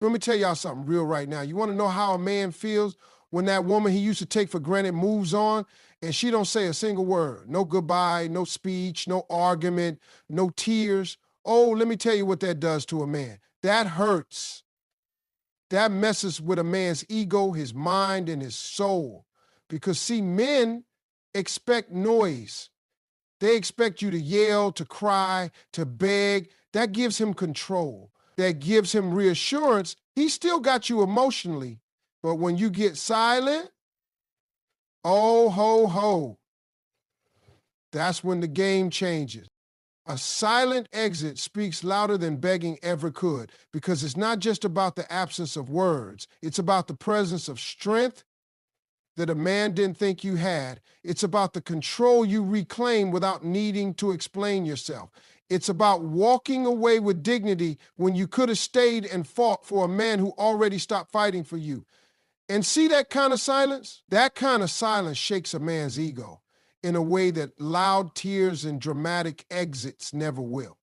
Let me tell y'all something real right now. You want to know how a man feels when that woman he used to take for granted moves on and she don't say a single word? No goodbye, no speech, no argument, no tears. Oh, let me tell you what that does to a man. That hurts. That messes with a man's ego, his mind, and his soul. Because see, men expect noise. They expect you to yell, to cry, to beg. That gives him control. That gives him reassurance. He still got you emotionally. But when you get silent, oh, ho, ho, that's when the game changes. A silent exit speaks louder than begging ever could, because it's not just about the absence of words. It's about the presence of strength that a man didn't think you had. It's about the control you reclaim without needing to explain yourself. It's about walking away with dignity when you could have stayed and fought for a man who already stopped fighting for you. And see that kind of silence? That kind of silence shakes a man's ego in a way that loud tears and dramatic exits never will.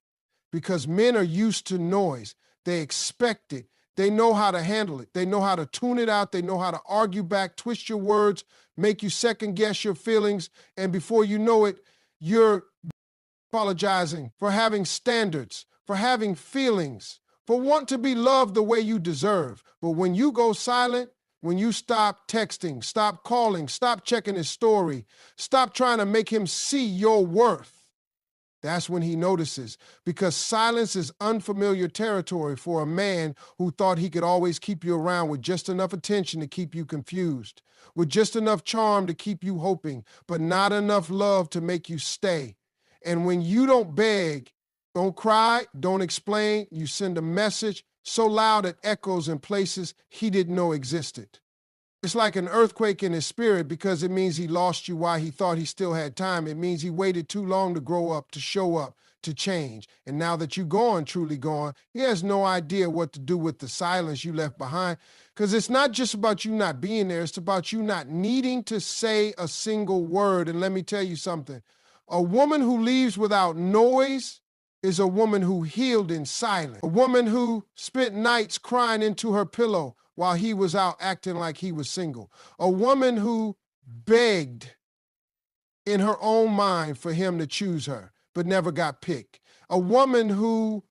Because men are used to noise. They expect it. They know how to handle it. They know how to tune it out. They know how to argue back, twist your words, make you second guess your feelings. And before you know it, you're apologizing for having standards, for having feelings, for wanting to be loved the way you deserve. But when you go silent, when you stop texting, stop calling, stop checking his story, stop trying to make him see your worth, that's when he notices, because silence is unfamiliar territory for a man who thought he could always keep you around with just enough attention to keep you confused, with just enough charm to keep you hoping, but not enough love to make you stay. And when you don't beg, don't cry, don't explain, you send a message so loud it echoes in places he didn't know existed. It's like an earthquake in his spirit, because it means he lost you while he thought he still had time. It means he waited too long to grow up, to show up, to change. And now that you're gone, truly gone, he has no idea what to do with the silence you left behind. Because it's not just about you not being there. It's about you not needing to say a single word. And let me tell you something. A woman who leaves without noise is a woman who healed in silence. A woman who spent nights crying into her pillow while he was out acting like he was single. A woman who begged in her own mind for him to choose her, but never got picked. A woman who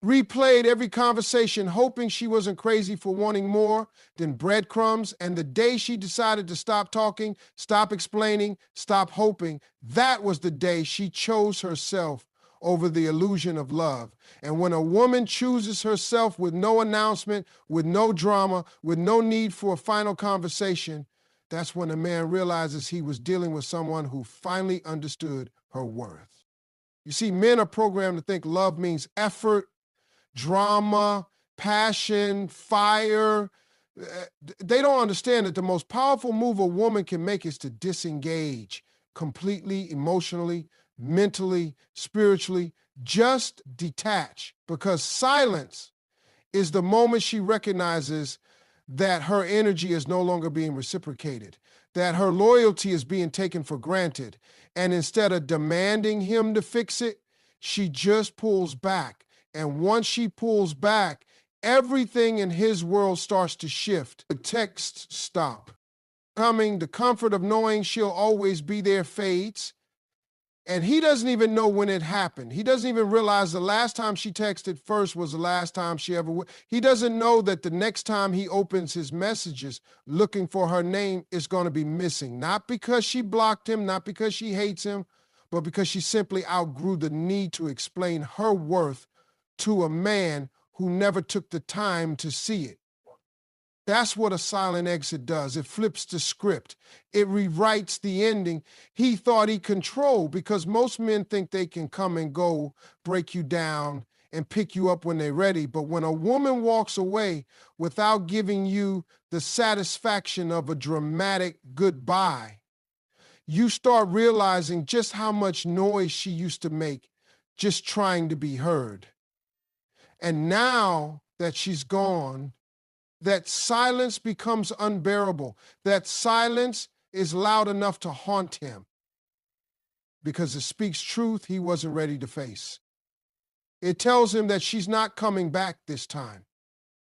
replayed every conversation, hoping she wasn't crazy for wanting more than breadcrumbs. And the day she decided to stop talking, stop explaining, stop hoping, that was the day she chose herself over the illusion of love. And when a woman chooses herself with no announcement, with no drama, with no need for a final conversation, that's when a man realizes he was dealing with someone who finally understood her worth. You see, men are programmed to think love means effort, drama, passion, fire. They don't understand that the most powerful move a woman can make is to disengage completely, emotionally, mentally, spiritually, just detach. Because silence is the moment she recognizes that her energy is no longer being reciprocated, that her loyalty is being taken for granted. And instead of demanding him to fix it, she just pulls back. And once she pulls back, everything in his world starts to shift. The texts stop. The comfort of knowing she'll always be there fades. And he doesn't even know when it happened. He doesn't even realize the last time she texted first was the last time she ever would. He doesn't know that the next time he opens his messages looking for her name is going to be missing. Not because she blocked him, not because she hates him, but because she simply outgrew the need to explain her worth to a man who never took the time to see it. That's what a silent exit does. It flips the script. It rewrites the ending he thought he controlled, because most men think they can come and go, break you down, and pick you up when they're ready. But when a woman walks away without giving you the satisfaction of a dramatic goodbye, you start realizing just how much noise she used to make just trying to be heard. And now that she's gone, that silence becomes unbearable. That silence is loud enough to haunt him, because it speaks truth he wasn't ready to face. It tells him that she's not coming back this time.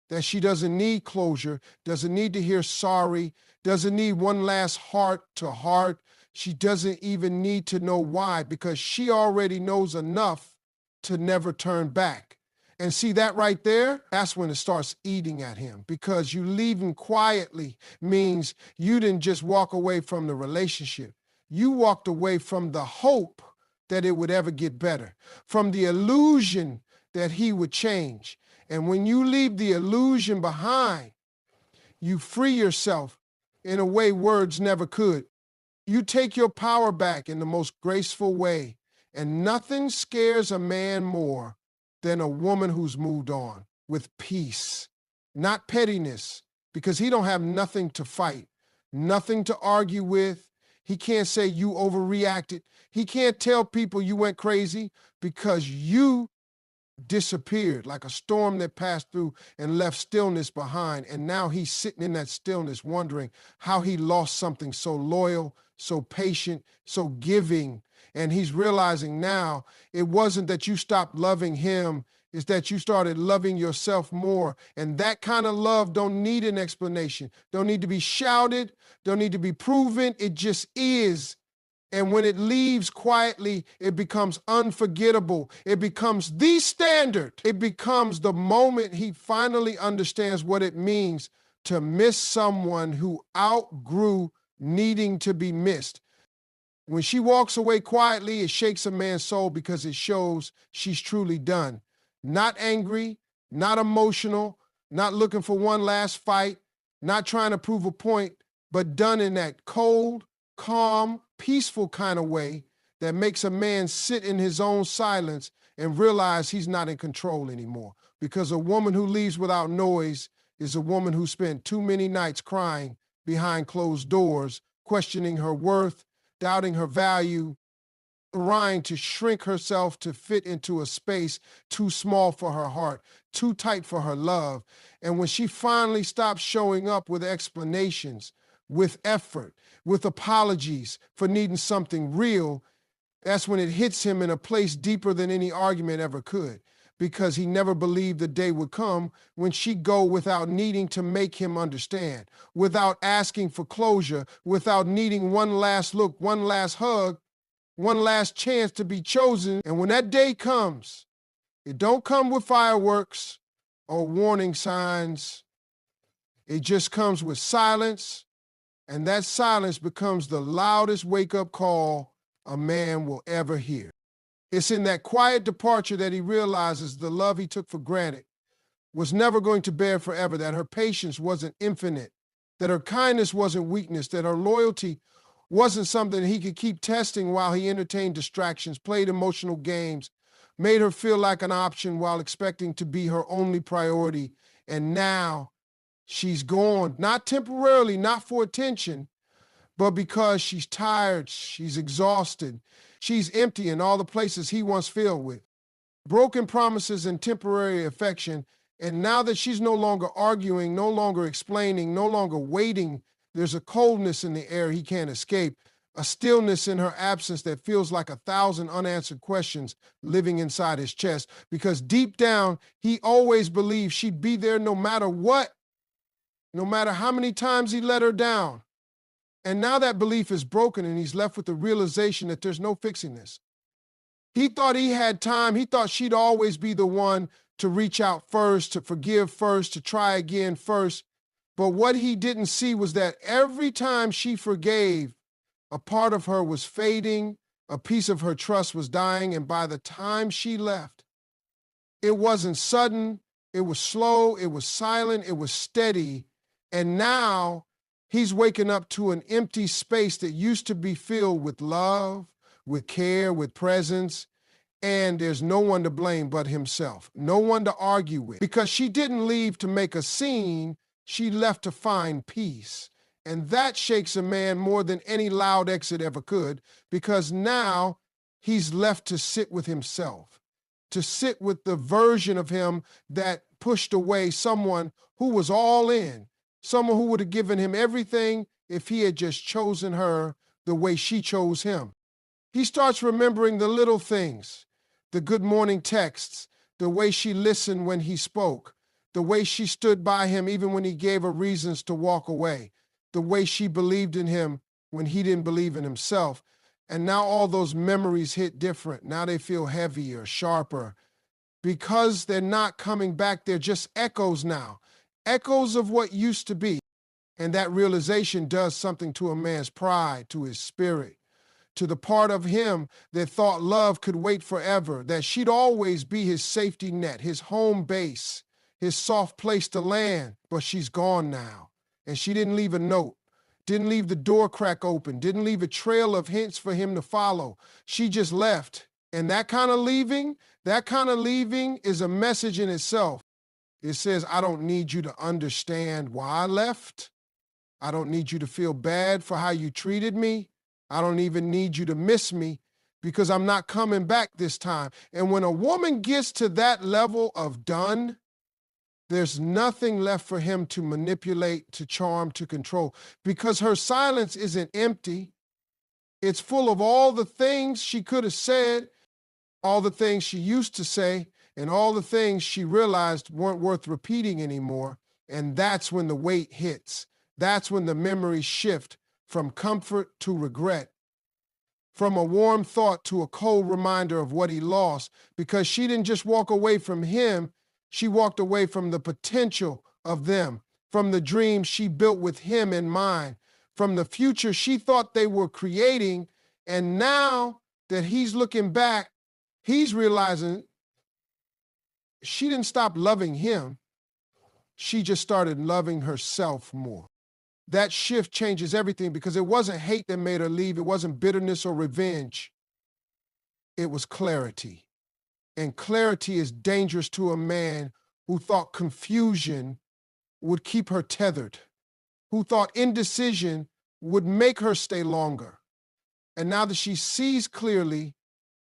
that she doesn't need closure, doesn't need to hear sorry, doesn't need one last heart to heart. She doesn't even need to know why, because she already knows enough to never turn back. And see that right there? That's when it starts eating at him, because you leaving quietly means you didn't just walk away from the relationship. You walked away from the hope that it would ever get better, from the illusion that he would change. And when you leave the illusion behind, you free yourself in a way words never could. You take your power back in the most graceful way, and nothing scares a man more than a woman who's moved on with peace, not pettiness, because he don't have nothing to fight, nothing to argue with. He can't say you overreacted. He can't tell people you went crazy, because you disappeared like a storm that passed through and left stillness behind. And now he's sitting in that stillness wondering how he lost something so loyal, so patient, so giving. And he's realizing now it wasn't that you stopped loving him, it's that you started loving yourself more. And that kind of love don't need an explanation, don't need to be shouted, don't need to be proven. It just is. And when it leaves quietly, it becomes unforgettable. It becomes the standard. It becomes the moment he finally understands what it means to miss someone who outgrew needing to be missed. When she walks away quietly, it shakes a man's soul, because it shows she's truly done. Not angry, not emotional, not looking for one last fight, not trying to prove a point, but done in that cold, calm, peaceful kind of way that makes a man sit in his own silence and realize he's not in control anymore. Because a woman who leaves without noise is a woman who spent too many nights crying behind closed doors, questioning her worth, doubting her value, trying to shrink herself to fit into a space too small for her heart, too tight for her love. And when she finally stops showing up with explanations, with effort, with apologies for needing something real, that's when it hits him in a place deeper than any argument ever could, because he never believed the day would come when she'd go without needing to make him understand, without asking for closure, without needing one last look, one last hug, one last chance to be chosen. And when that day comes, it don't come with fireworks or warning signs. It just comes with silence. And that silence becomes the loudest wake-up call a man will ever hear. It's in that quiet departure that he realizes the love he took for granted was never going to bear forever, that her patience wasn't infinite, that her kindness wasn't weakness, that her loyalty wasn't something he could keep testing while he entertained distractions, played emotional games, made her feel like an option while expecting to be her only priority. And now she's gone, not temporarily, not for attention, but because she's tired, she's exhausted, she's empty in all the places he once filled with. Broken promises and temporary affection. And now that she's no longer arguing, no longer explaining, no longer waiting, there's a coldness in the air he can't escape, a stillness in her absence that feels like 1,000 unanswered questions living inside his chest, because deep down, he always believed she'd be there no matter what, no matter how many times he let her down. And now that belief is broken, and he's left with the realization that there's no fixing this. He thought he had time. He thought she'd always be the one to reach out first, to forgive first, to try again first. But what he didn't see was that every time she forgave, a part of her was fading, a piece of her trust was dying, and by the time she left, it wasn't sudden, it was slow, it was silent, it was steady. And now he's waking up to an empty space that used to be filled with love, with care, with presence, and there's no one to blame but himself, no one to argue with, because she didn't leave to make a scene, she left to find peace. And that shakes a man more than any loud exit ever could, because now he's left to sit with himself, to sit with the version of him that pushed away someone who was all in, someone who would have given him everything if he had just chosen her the way she chose him. He starts remembering the little things, the good morning texts, the way she listened when he spoke, the way she stood by him even when he gave her reasons to walk away, the way she believed in him when he didn't believe in himself. And now all those memories hit different. Now they feel heavier, sharper, because they're not coming back. They're just echoes now, echoes of what used to be. And that realization does something to a man's pride, to his spirit, to the part of him that thought love could wait forever, that she'd always be his safety net, his home base, his soft place to land. But she's gone now. And she didn't leave a note, didn't leave the door crack open, didn't leave a trail of hints for him to follow. She just left. And that kind of leaving is a message in itself. It says, I don't need you to understand why I left. I don't need you to feel bad for how you treated me. I don't even need you to miss me, because I'm not coming back this time. And when a woman gets to that level of done, there's nothing left for him to manipulate, to charm, to control, because her silence isn't empty. It's full of all the things she could have said, all the things she used to say, and all the things she realized weren't worth repeating anymore. And that's when the weight hits. That's when the memories shift from comfort to regret, from a warm thought to a cold reminder of what he lost, because she didn't just walk away from him, she walked away from the potential of them, from the dreams she built with him in mind, from the future she thought they were creating. And now that he's looking back, he's realizing she didn't stop loving him. She just started loving herself more. That shift changes everything, because it wasn't hate that made her leave. It wasn't bitterness or revenge. It was clarity. And clarity is dangerous to a man who thought confusion would keep her tethered, who thought indecision would make her stay longer. And now that she sees clearly,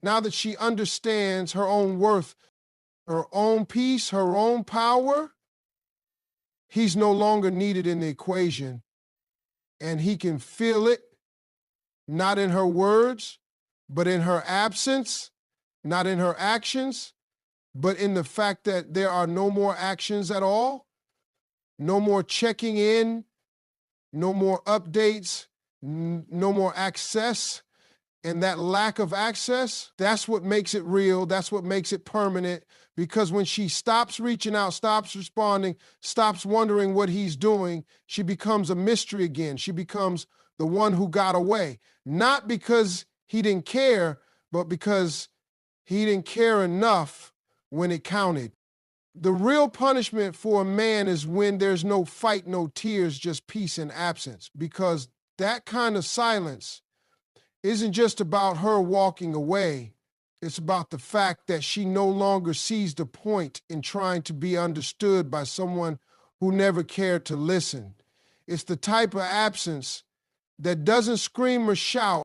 now that she understands her own worth, her own peace, her own power, he's no longer needed in the equation. And he can feel it, not in her words, but in her absence, not in her actions, but in the fact that there are no more actions at all, no more checking in, no more updates, no more access. And that lack of access, that's what makes it real. That's what makes it permanent. Because when she stops reaching out, stops responding, stops wondering what he's doing, she becomes a mystery again. She becomes the one who got away. Not because he didn't care, but because he didn't care enough when it counted. The real punishment for a man is when there's no fight, no tears, just peace and absence. Because that kind of silence isn't just about her walking away. It's about the fact that she no longer sees the point in trying to be understood by someone who never cared to listen. It's the type of absence that doesn't scream or shout.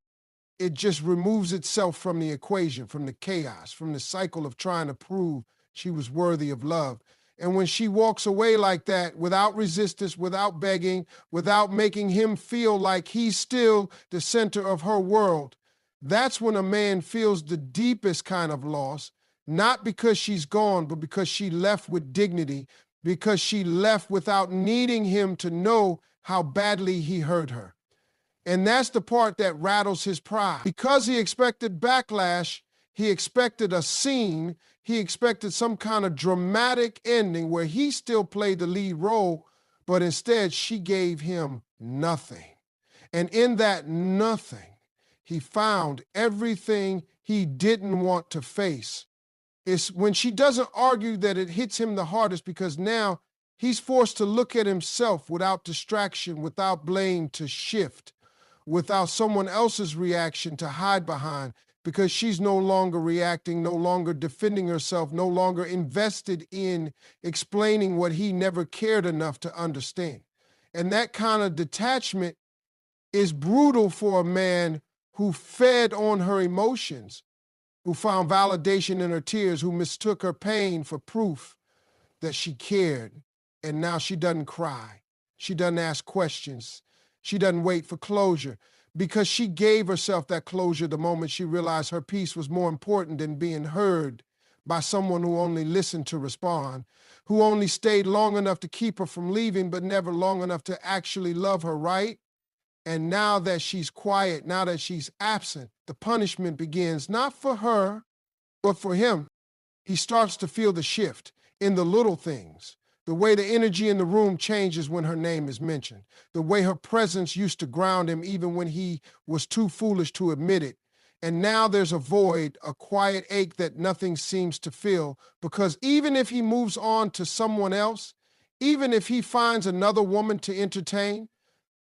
It just removes itself from the equation, from the chaos, from the cycle of trying to prove she was worthy of love. And when she walks away like that, without resistance, without begging, without making him feel like he's still the center of her world, that's when a man feels the deepest kind of loss, not because she's gone, but because she left with dignity, because she left without needing him to know how badly he hurt her. And that's the part that rattles his pride. Because he expected backlash, he expected a scene, he expected some kind of dramatic ending where he still played the lead role, but instead she gave him nothing. And in that nothing, he found everything he didn't want to face. It's when she doesn't argue that it hits him the hardest, because now he's forced to look at himself without distraction, without blame to shift, without someone else's reaction to hide behind, because she's no longer reacting, no longer defending herself, no longer invested in explaining what he never cared enough to understand. And that kind of detachment is brutal for a man who fed on her emotions, who found validation in her tears, who mistook her pain for proof that she cared. And now she doesn't cry. She doesn't ask questions. She doesn't wait for closure, because she gave herself that closure the moment she realized her peace was more important than being heard by someone who only listened to respond, who only stayed long enough to keep her from leaving, but never long enough to actually love her right. And now that she's quiet, now that she's absent, the punishment begins, not for her, but for him. He starts to feel the shift in the little things, the way the energy in the room changes when her name is mentioned, the way her presence used to ground him even when he was too foolish to admit it. And now there's a void, a quiet ache that nothing seems to fill, because even if he moves on to someone else, even if he finds another woman to entertain,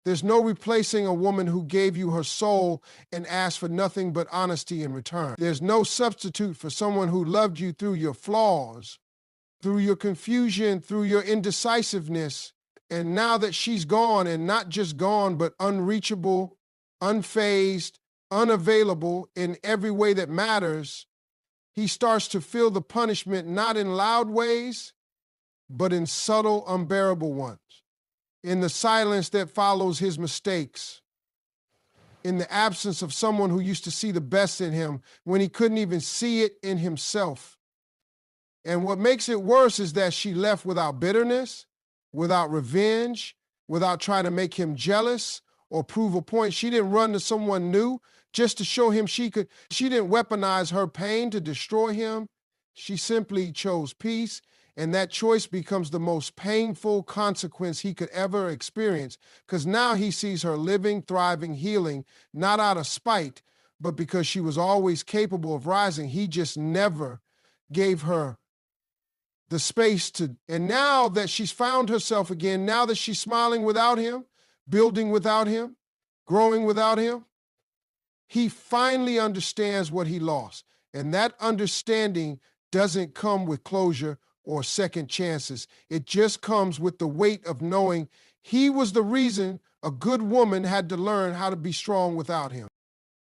there's no replacing a woman who gave you her soul and asked for nothing but honesty in return. There's no substitute for someone who loved you through your flaws, through your confusion, through your indecisiveness. And now that she's gone, and not just gone, but unreachable, unfazed, unavailable in every way that matters, he starts to feel the punishment not in loud ways, but in subtle, unbearable ones. In the silence that follows his mistakes, in the absence of someone who used to see the best in him when he couldn't even see it in himself. And what makes it worse is that she left without bitterness, without revenge, without trying to make him jealous or prove a point. She didn't run to someone new just to show him she could. She didn't weaponize her pain to destroy him. She simply chose peace. And that choice becomes the most painful consequence he could ever experience, because now he sees her living, thriving, healing, not out of spite, but because she was always capable of rising. He just never gave her the space to. And now that she's found herself again, now that she's smiling without him, building without him, growing without him, he finally understands what he lost. And that understanding doesn't come with closure or second chances. It just comes with the weight of knowing he was the reason a good woman had to learn how to be strong without him.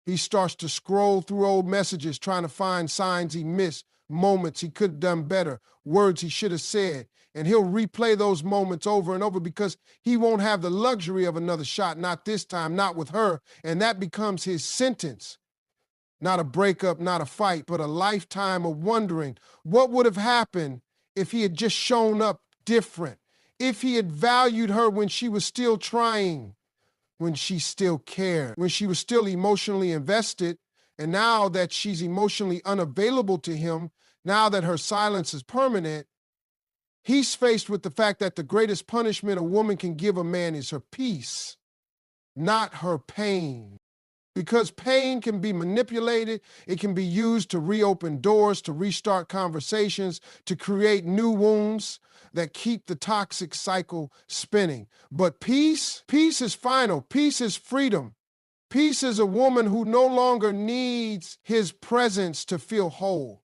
He starts to scroll through old messages, trying to find signs he missed, moments he could have done better, words he should have said. And he'll replay those moments over and over because he won't have the luxury of another shot, not this time, not with her. And that becomes his sentence. Not a breakup, not a fight, but a lifetime of wondering what would have happened if he had just shown up different, if he had valued her when she was still trying, when she still cared, when she was still emotionally invested. And now that she's emotionally unavailable to him, now that her silence is permanent, he's faced with the fact that the greatest punishment a woman can give a man is her peace, not her pain. Because pain can be manipulated, it can be used to reopen doors, to restart conversations, to create new wounds that keep the toxic cycle spinning. But peace is final. Peace is freedom. Peace is a woman who no longer needs his presence to feel whole.